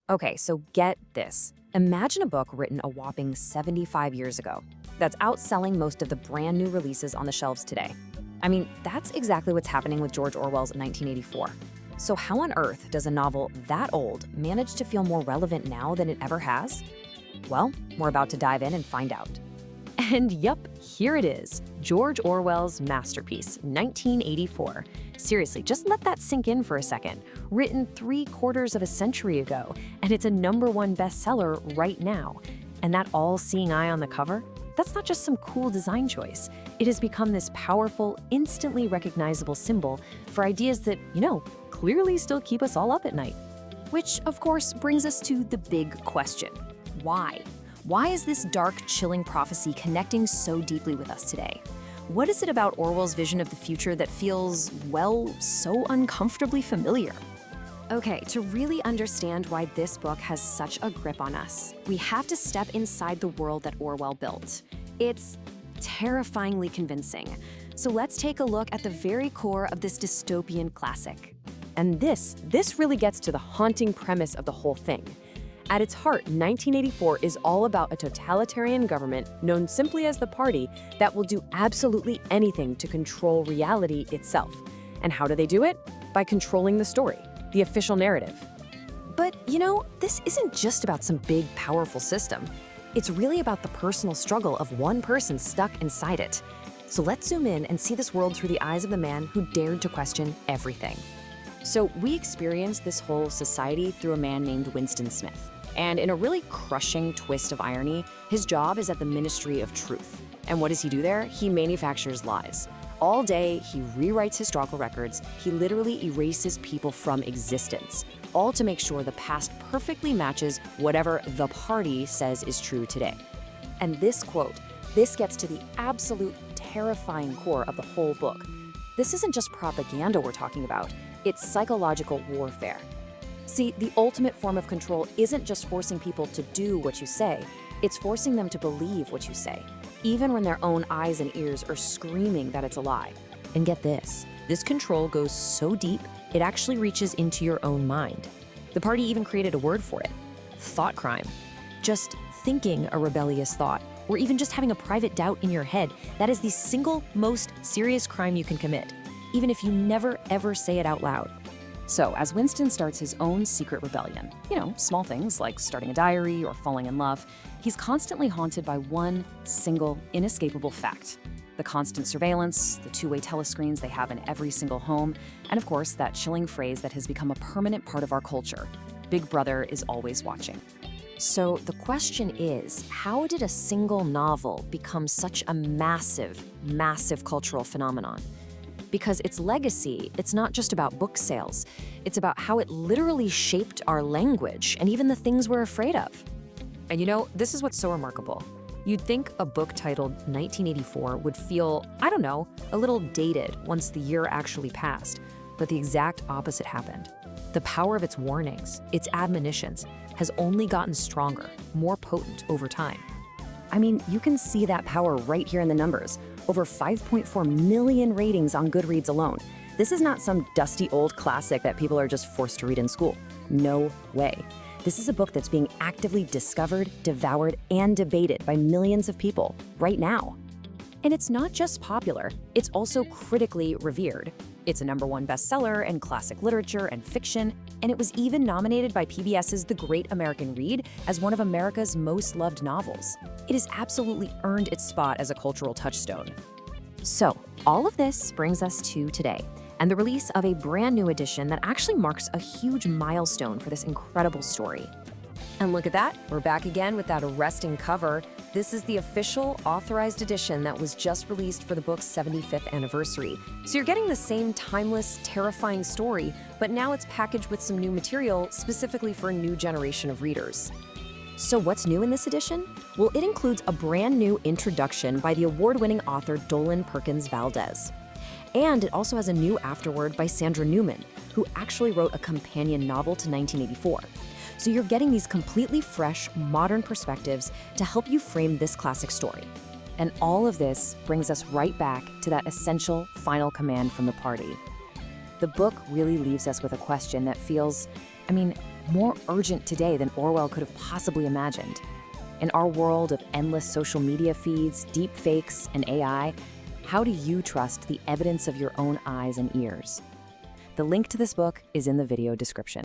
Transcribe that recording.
Okay, so get this. Imagine a book written a whopping 75 years ago that's outselling most of the brand new releases on the shelves today. I mean, that's exactly what's happening with George Orwell's 1984. So how on earth does a novel that old manage to feel more relevant now than it ever has? Well, we're about to dive in and find out. And yup, here it is, George Orwell's masterpiece, 1984. Seriously, just let that sink in for a second. Written 3/4 of a century ago, and it's a #1 bestseller right now. And that all-seeing eye on the cover? That's not just some cool design choice. It has become this powerful, instantly recognizable symbol for ideas that, clearly still keep us all up at night. Which, of course, brings us to the big question. Why? Why is this dark, chilling prophecy connecting so deeply with us today? What is it about Orwell's vision of the future that feels, well, so uncomfortably familiar? Okay, to really understand why this book has such a grip on us, we have to step inside the world that Orwell built. It's terrifyingly convincing. So let's take a look at the very core of this dystopian classic. And this really gets to the haunting premise of the whole thing. At its heart, 1984 is all about a totalitarian government known simply as the Party that will do absolutely anything to control reality itself. And how do they do it? By controlling the story, the official narrative. But, this isn't just about some big, powerful system. It's really about the personal struggle of one person stuck inside it. So let's zoom in and see this world through the eyes of the man who dared to question everything. So we experience this whole society through a man named Winston Smith. And in a really crushing twist of irony, his job is at the Ministry of Truth. And what does he do there? He manufactures lies. All day, he rewrites historical records. He literally erases people from existence, all to make sure the past perfectly matches whatever the Party says is true today. And this quote, this gets to the absolute terrifying core of the whole book. This isn't just propaganda we're talking about. It's psychological warfare. See, the ultimate form of control isn't just forcing people to do what you say, it's forcing them to believe what you say, even when their own eyes and ears are screaming that it's a lie. And get this control goes so deep, it actually reaches into your own mind. The Party even created a word for it, thought crime. Just thinking a rebellious thought, or even just having a private doubt in your head, that is the single most serious crime you can commit, even if you never ever say it out loud. So, as Winston starts his own secret rebellion, small things like starting a diary or falling in love, he's constantly haunted by one single, inescapable fact. The constant surveillance, the two-way telescreens they have in every single home, and of course, that chilling phrase that has become a permanent part of our culture, Big Brother is always watching. So the question is, how did a single novel become such a massive, massive cultural phenomenon? Because its legacy, it's not just about book sales. It's about how it literally shaped our language and even the things we're afraid of. And this is what's so remarkable. You'd think a book titled 1984 would feel, a little dated once the year actually passed. But the exact opposite happened. The power of its warnings, its admonitions, has only gotten stronger, more potent over time. I mean, you can see that power right here in the numbers. Over 5.4 million ratings on Goodreads alone. This is not some dusty old classic that people are just forced to read in school. No way. This is a book that's being actively discovered, devoured, and debated by millions of people right now. And it's not just popular, it's also critically revered. It's a #1 bestseller in classic literature and fiction, and it was even nominated by PBS's The Great American Read as one of America's most loved novels. It has absolutely earned its spot as a cultural touchstone. So, all of this brings us to today, and the release of a brand new edition that actually marks a huge milestone for this incredible story. And look at that, we're back again with that arresting cover. This is the official authorized edition that was just released for the book's 75th anniversary. So you're getting the same timeless, terrifying story, but now it's packaged with some new material specifically for a new generation of readers. So what's new in this edition? Well, it includes a brand new introduction by the award-winning author Dolen Perkins-Valdez. And it also has a new afterword by Sandra Newman, who actually wrote a companion novel to 1984. So you're getting these completely fresh, modern perspectives to help you frame this classic story. And all of this brings us right back to that essential final command from the Party. The book really leaves us with a question that feels, more urgent today than Orwell could have possibly imagined. In our world of endless social media feeds, deep fakes, and AI, how do you trust the evidence of your own eyes and ears? The link to this book is in the video description.